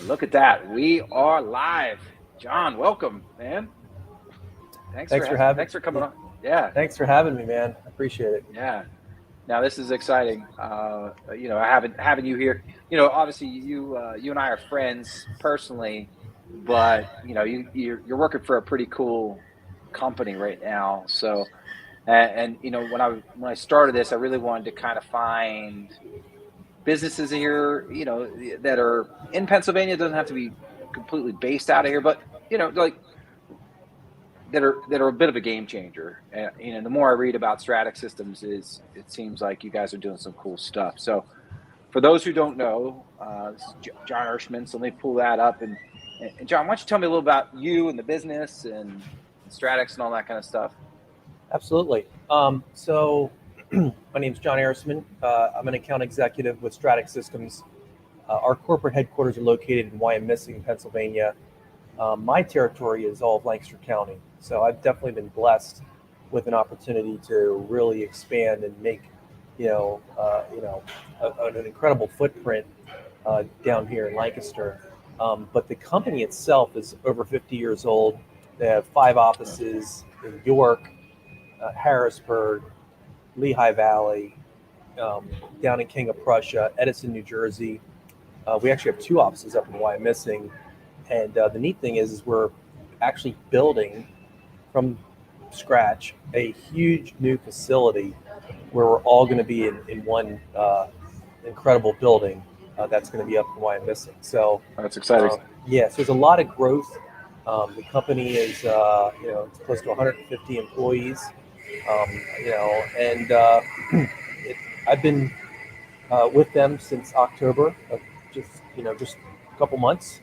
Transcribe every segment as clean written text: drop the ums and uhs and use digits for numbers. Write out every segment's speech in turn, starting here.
Look at that. We are live. John, welcome, man. Thanks for having. Thanks for coming on. Yeah, Thanks for having me, man. I appreciate it. yeah. Now this is exciting. Having you here. Obviously you and I are friends personally, but you're working for a pretty cool company right now. So and when I started this, I really wanted to kind of find businesses here, that are in Pennsylvania. It doesn't have to be completely based out of here, but like that are a bit of a game changer. And the more I read about Stratix Systems, is it seems like you guys are doing some cool stuff. So for those who don't know, this is John Erisman. So let me pull that up. And John, why don't you tell me a little about you and the business and Stratix and all that kind of stuff? Absolutely. My name is John Erisman. I'm an account executive with Stratix Systems. Our corporate headquarters are located in Wyomissing, Pennsylvania. My territory is all of Lancaster County, so I've definitely been blessed with an opportunity to really expand and make, an incredible footprint down here in Lancaster. But the company itself is over 50 years old. They have 5 offices in York, Harrisburg, Lehigh Valley, down in King of Prussia, Edison, New Jersey. We actually have 2 offices up in Wyomissing. And the neat thing is we're actually building from scratch a huge new facility where we're all going to be in one incredible building that's going to be up in Wyomissing. So That's exciting. yes, there's a lot of growth. The company is it's close to 150 employees. And I've been with them since October, just a couple months,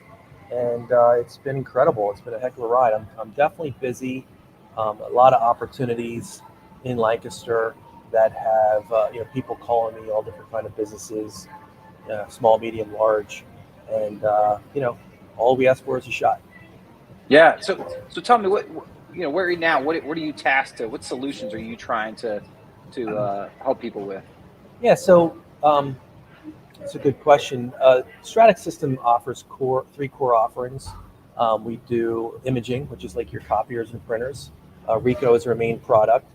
and it's been incredible. It's been a heck of a ride. I'm definitely busy. A lot of opportunities in Lancaster that have people calling me, all different kind of businesses, small, medium, large, and all we ask for is a shot. Yeah. So tell me where are you now? What are you tasked to? What solutions are you trying to help people with? Yeah, so it's a good question. Stratix System offers three core offerings. We do imaging, which is like your copiers and printers. Rico is our main product.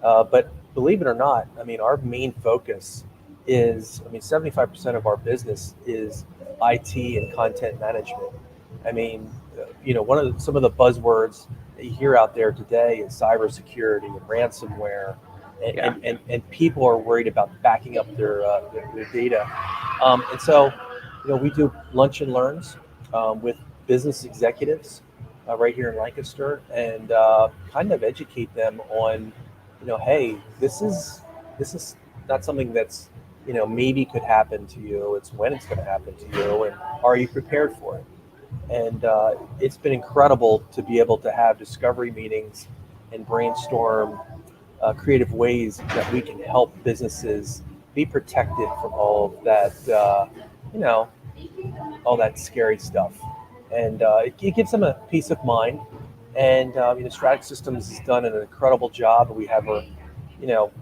But believe it or not, I mean, our main focus is, 75% of our business is IT and content management. I mean, some of the buzzwords that you hear out there today is cybersecurity and ransomware, and, Yeah. and people are worried about backing up their data. And so, we do lunch and learns with business executives right here in Lancaster, and kind of educate them on, hey, this is not something that's maybe could happen to you. It's when it's going to happen to you, and are you prepared for it? And it's been incredible to be able to have discovery meetings and brainstorm creative ways that we can help businesses be protected from all of that, you know, all that scary stuff. And it gives them a peace of mind. And Stratix Systems has done an incredible job. We have you know,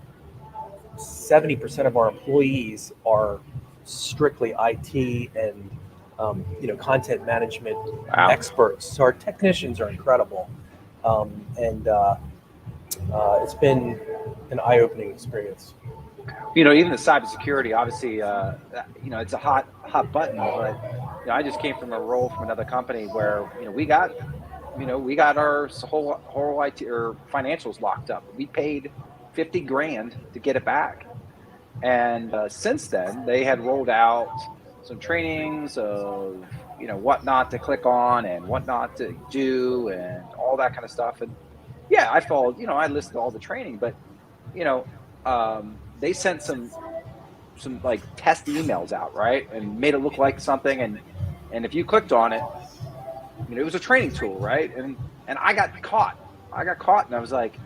70% of our employees are strictly IT and content management Wow. experts. So our technicians are incredible, and it's been an eye-opening experience. Even the cybersecurity, obviously, it's a hot button. But I just came from a role from another company where we got our whole IT or financials locked up. We paid 50 grand to get it back, and since then they had rolled out some trainings of what not to click on and what not to do and all that kind of stuff. And yeah, I followed. I listened to all the training, but you know, they sent some like test emails out, right, and made it look like something, and if you clicked on it, it was a training tool, right, and I got caught. And I was like,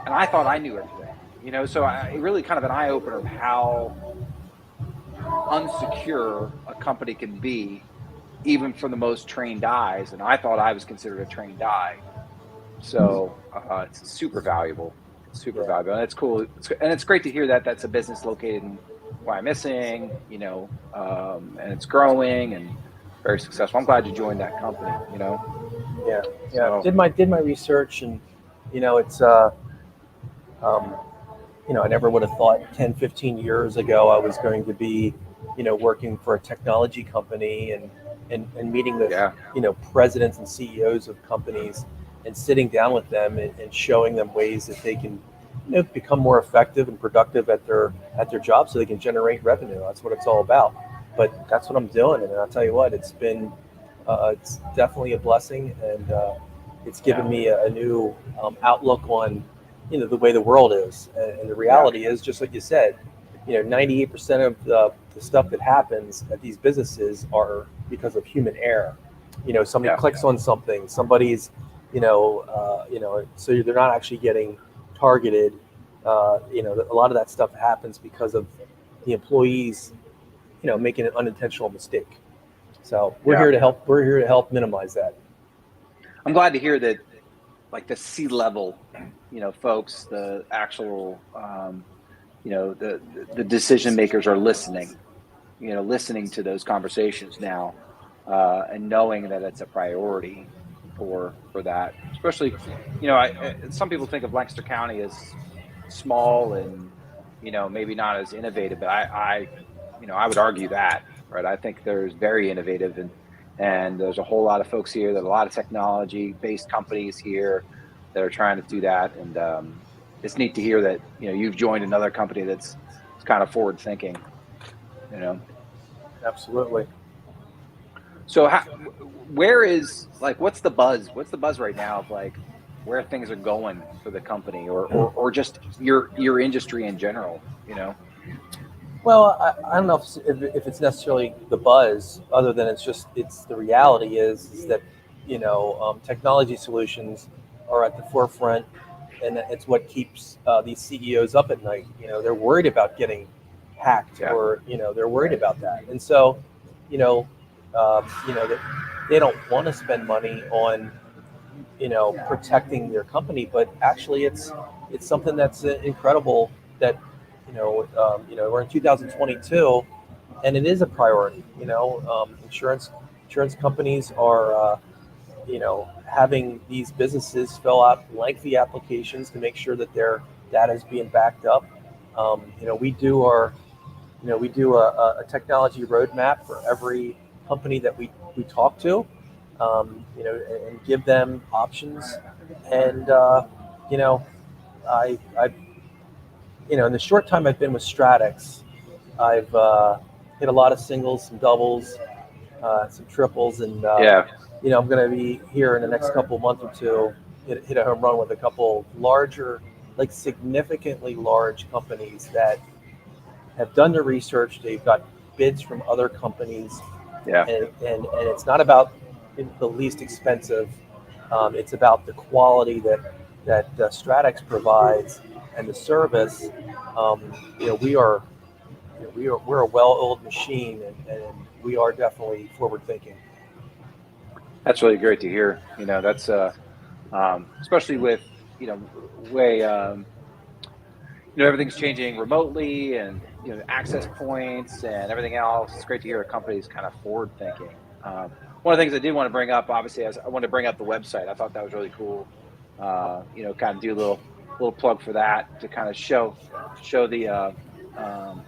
and I thought I knew everything, so it really kind of an eye opener of how unsecure a company can be, even for the most trained eyes. And I thought I was considered a trained eye. So it's super valuable. It's super Yeah. valuable, and it's cool. And it's great to hear that that's a business located in Wyomissing, and it's growing. And very successful. I'm glad you joined that company. Yeah, yeah. So Did my research, and it's um, I never would have thought 10, 15 years ago I was going to be, working for a technology company and meeting with, yeah, presidents and CEOs of companies and sitting down with them and showing them ways that they can, become more effective and productive at their job so they can generate revenue. That's what it's all about. But that's what I'm doing. And I'll tell you what, it's definitely a blessing. And it's given yeah, me a new outlook on the way the world is, and the yeah, reality is just like you said. 98% of the stuff that happens at these businesses are because of human error. Somebody yeah. clicks on something, somebody's so they're not actually getting targeted. A lot of that stuff happens because of the employees making an unintentional mistake. So we're Yeah. here to help. We're here to help minimize that. I'm glad to hear that, like the C-level, folks, the actual, the decision makers are listening, listening to those conversations now, and knowing that it's a priority for that. Especially, some people think of Lancaster County as small and maybe not as innovative, but I would argue that, right? I think there's very innovative, and there's a whole lot of folks here, there's a lot of technology based companies here that are trying to do that, and it's neat to hear that you've joined another company that's kind of forward thinking. you know Absolutely. so where is, like, what's the buzz right now of, like, where things are going for the company, or just your industry in general? Well, I don't know if it's necessarily the buzz, other than it's the reality is that technology solutions are at the forefront, and it's what keeps these CEOs up at night. They're worried about getting hacked, Yeah, or they're worried about that, and so you know that they don't want to spend money on protecting their company, but actually it's something that's incredible that we're in 2022, and it is a priority. Insurance companies are having these businesses fill out lengthy applications to make sure that their data is being backed up. We do a technology roadmap for every company that we talk to, and give them options. And you know, I in the short time I've been with Stratix, I've hit a lot of singles, some doubles, some triples, and yeah, I'm going to be here in the next couple month or two, hit a home run with a couple larger, like significantly large companies that have done their research. They've got bids from other companies, yeah. and it's not about the least expensive. It's about the quality that Stratix provides and the service. We are we're a well-oiled machine, and we are definitely forward thinking. That's really great to hear. That's especially with way everything's changing remotely, and access points and everything else. It's great to hear a company's kind of forward thinking. One of the things I did want to bring up, obviously, I want to bring up the website. I thought that was really cool. Kind of do a little plug for that, to kind of show the um,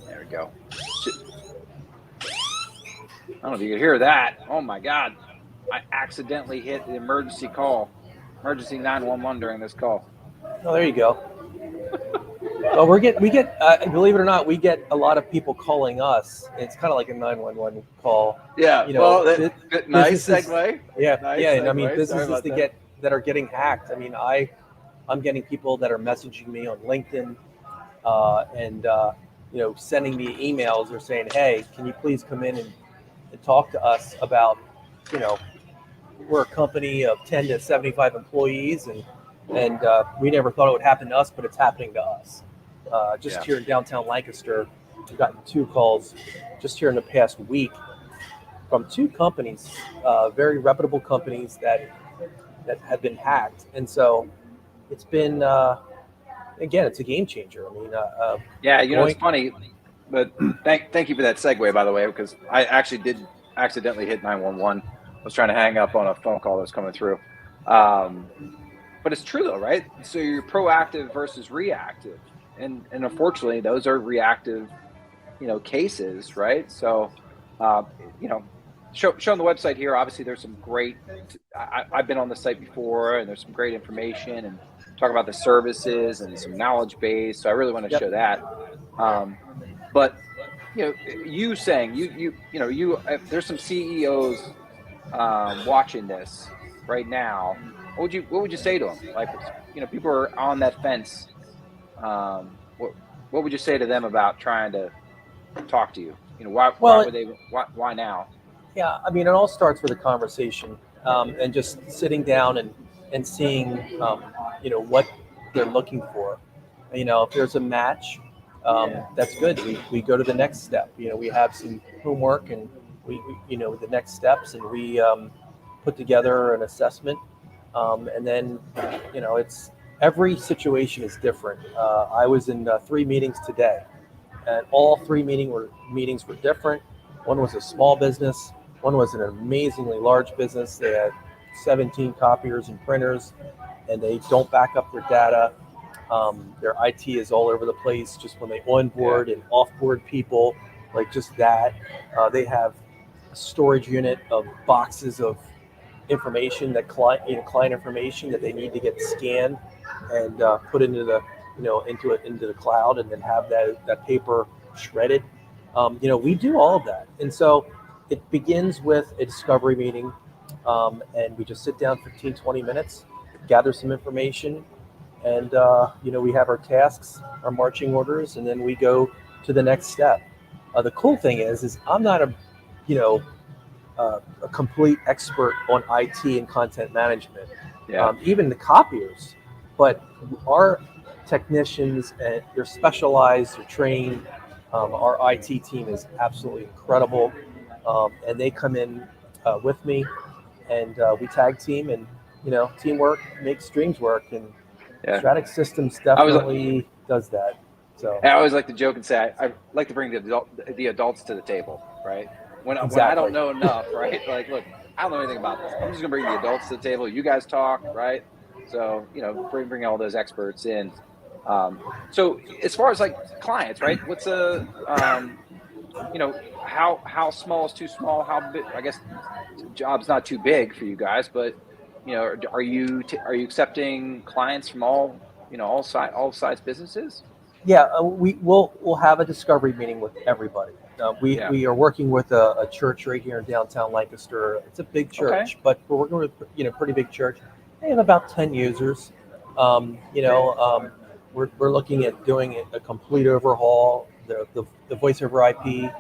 there we go. I don't know if you could hear that. Oh my God. I accidentally hit the emergency 911 during this call. Oh, there you go. Well, we get believe it or not, we get a lot of people calling us. It's kind of like a 911 call. Yeah. Well, nice Businesses, segue. yeah, Nice yeah, and I mean segue. Sorry businesses about that. that are getting hacked. I mean, I'm getting people that are messaging me on LinkedIn, and sending me emails or saying, hey, can you please come in and talk to us about, you know, we're a company of 10 to 75 employees, and we never thought it would happen to us, but it's happening to us. Just Yeah. here in downtown Lancaster, we've gotten 2 calls just here in the past week from 2 companies, very reputable companies that have been hacked, and so it's been again, it's a game changer. I mean, Yeah. It's going funny. But thank you for that segue, by the way, because I actually did accidentally hit 911. I was trying to hang up on a phone call that was coming through. Um, but it's true though, right? So you're proactive versus reactive, and unfortunately, those are reactive, cases, right? So, uh, you know, showing the website here. Obviously, there's some great. I've been on the site before, and there's some great information and talk about the services and some knowledge base. So I really want to Yep. show that. Um, but you saying there's some CEOs watching this right now. What would you say to them? Like, people are on that fence. What would you say to them about trying to talk to you? Why Well, would they? Why now? yeah, I mean, it all starts with a conversation, and just sitting down and seeing, what they're looking for. If there's a match, that's good. We go to the next step. We have some homework, and the next steps, and we put together an assessment, and then, it's every situation is different. I was in 3 meetings today, and all 3 meetings were different. One was a small business. One was an amazingly large business. They had 17 copiers and printers, and they don't back up their data. Their IT is all over the place. Just when they Yeah, onboard and offboard people, like just that. They have a storage unit of boxes of information that client information that they need to get scanned and put into the cloud, and then have that paper shredded. We do all of that, and so it begins with a discovery meeting, and we just sit down 15-20 minutes, gather some information, and we have our tasks, our marching orders, and then we go to the next step. The cool thing is I'm not you know a complete expert on IT and content management, yeah, even the copiers. But our technicians, they're specialized, they're trained. Our IT team is absolutely incredible, and they come in with me, and we tag team, and teamwork makes dreams work, and yeah. Stratix Systems I was. definitely does that. So I always like to joke and say I like to bring the adults to the table, right? When I don't exactly. know enough, right? Like, look, I don't know anything about this. I'm just gonna bring the adults to the table. You guys talk, right? So bring all those experts in. So as far as like clients, right? What's how small is too small? How big? I guess job's not too big for you guys, but are you accepting clients from all size businesses? Yeah, we'll have a discovery meeting with everybody. Yeah. We are working with a church right here in downtown Lancaster. It's a big Okay. church, but we're working with pretty big church. They have about 10 users. We're looking at doing a complete overhaul. The voice over IP,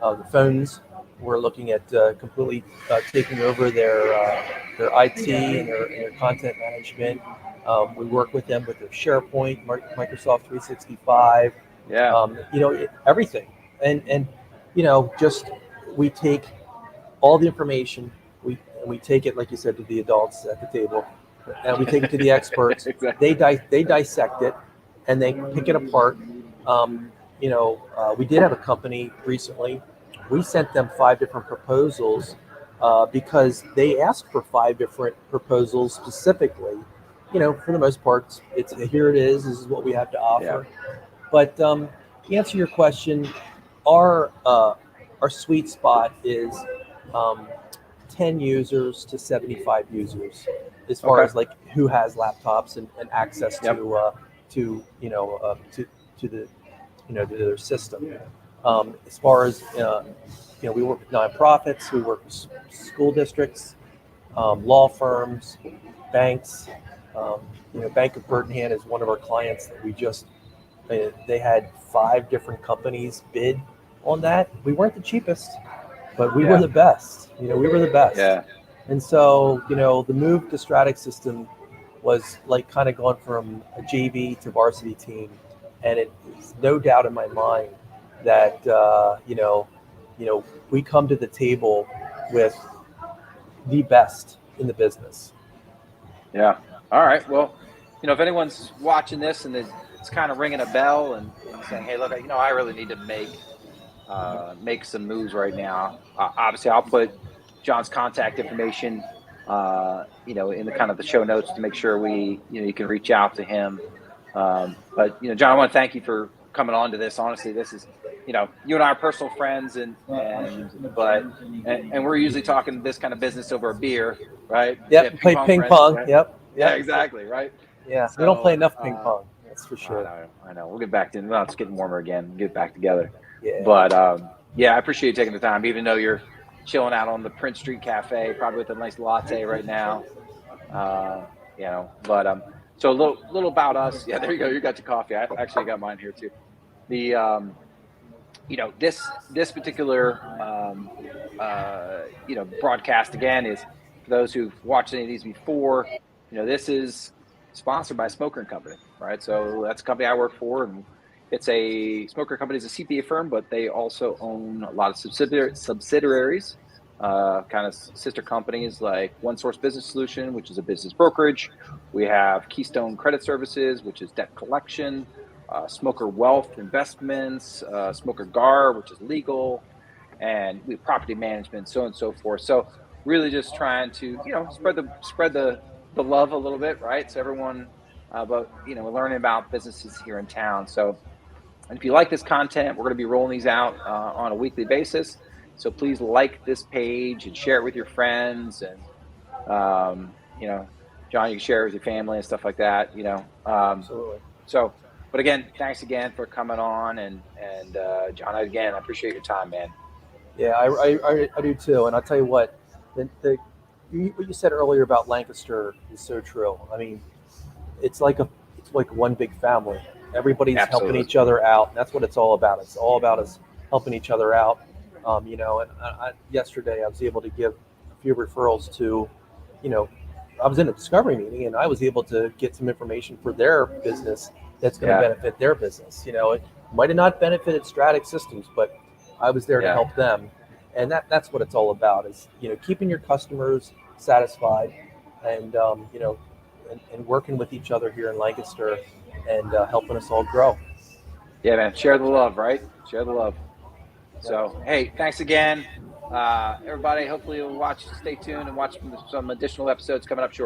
the phones. We're looking at completely taking over their IT and their content management. We work with them with their SharePoint, Microsoft 365, Yeah. everything. And just we take all the information, we take it, like you said, to the adults at the table, and we take it to the experts. Exactly. They dissect it, and they pick it apart. We did have a company recently. We sent them 5 different proposals, because they asked for 5 different proposals specifically. For the most part, it's here it is. This is what we have to Yeah. offer. But to answer your question, our our sweet spot is um, 10 users to 75 users, as far Okay. as like who has laptops and access Yep. to the to their system. As far as we work with nonprofits, we work with school districts, law firms, banks. Bank of Birmingham is one of our clients that we just they had 5 different companies bid on that. We weren't the cheapest, but we were Yeah. the best. We were the best. Yeah. And so, the move to Stratix System was like kind of going from a JV to varsity team, and it is no doubt in my mind that we come to the table with the best in the business. Yeah. All right. Well, if anyone's watching this and it's kind of ringing a bell and saying, "Hey, look, I really need to make make some moves right now. Obviously, I'll put John's contact information, in the kind of the show notes to make sure you can reach out to him. But John, I want to thank you for coming on to this. Honestly, this is, you and I are personal friends, and we're usually talking this kind of business over a beer, right? Yep, play ping friends, pong. right? Yep. Yeah, exactly, right. Yeah, So, we don't play enough ping pong. That's for sure. I know. We'll get back to it. Well, it's getting warmer again. We'll get back together. Yeah. But I appreciate you taking the time, even though you're chilling out on the Prince Street Cafe, probably with a nice latte right now. So a little about us. Yeah, there you go. You got your coffee. I actually got mine here too. The this particular broadcast again is for those who've watched any of these before. This is sponsored by Smoker & Company, right? So that's a company I work for, and it's a Smoker Company is a CPA firm, but they also own a lot of subsidiaries, kind of sister companies like One Source Business Solution, which is a business brokerage. We have Keystone Credit Services, which is debt collection, Smoker Wealth Investments, Smoker GAR, which is legal, and we have property management, so on and so forth. So really just trying to, spread the love a little bit, right? So everyone, we're learning about businesses here in town. So, and if you like this content, we're going to be rolling these out on a weekly basis. So please like this page and share it with your friends. And, John, you can share it with your family and stuff like that, Absolutely. So, but again, thanks again for coming on. And John, again, I appreciate your time, man. Yeah, I do too. And I'll tell you what, what you said earlier about Lancaster is so true. I mean, it's like one big family. Everybody's helping each other out. And that's what it's all about. It's all about us helping each other out. Yesterday I was able to give a few referrals to, I was in a discovery meeting and I was able to get some information for their business that's going to benefit their business. It might have not benefited Stratix Systems, but I was there to help them. And that's what it's all about is, keeping your customers satisfied and, and working with each other here in Lancaster and helping us all grow. Yeah, man. Share the love, right? Share the love. So, hey, thanks again. Everybody, hopefully you'll stay tuned and watch some additional episodes coming up shortly.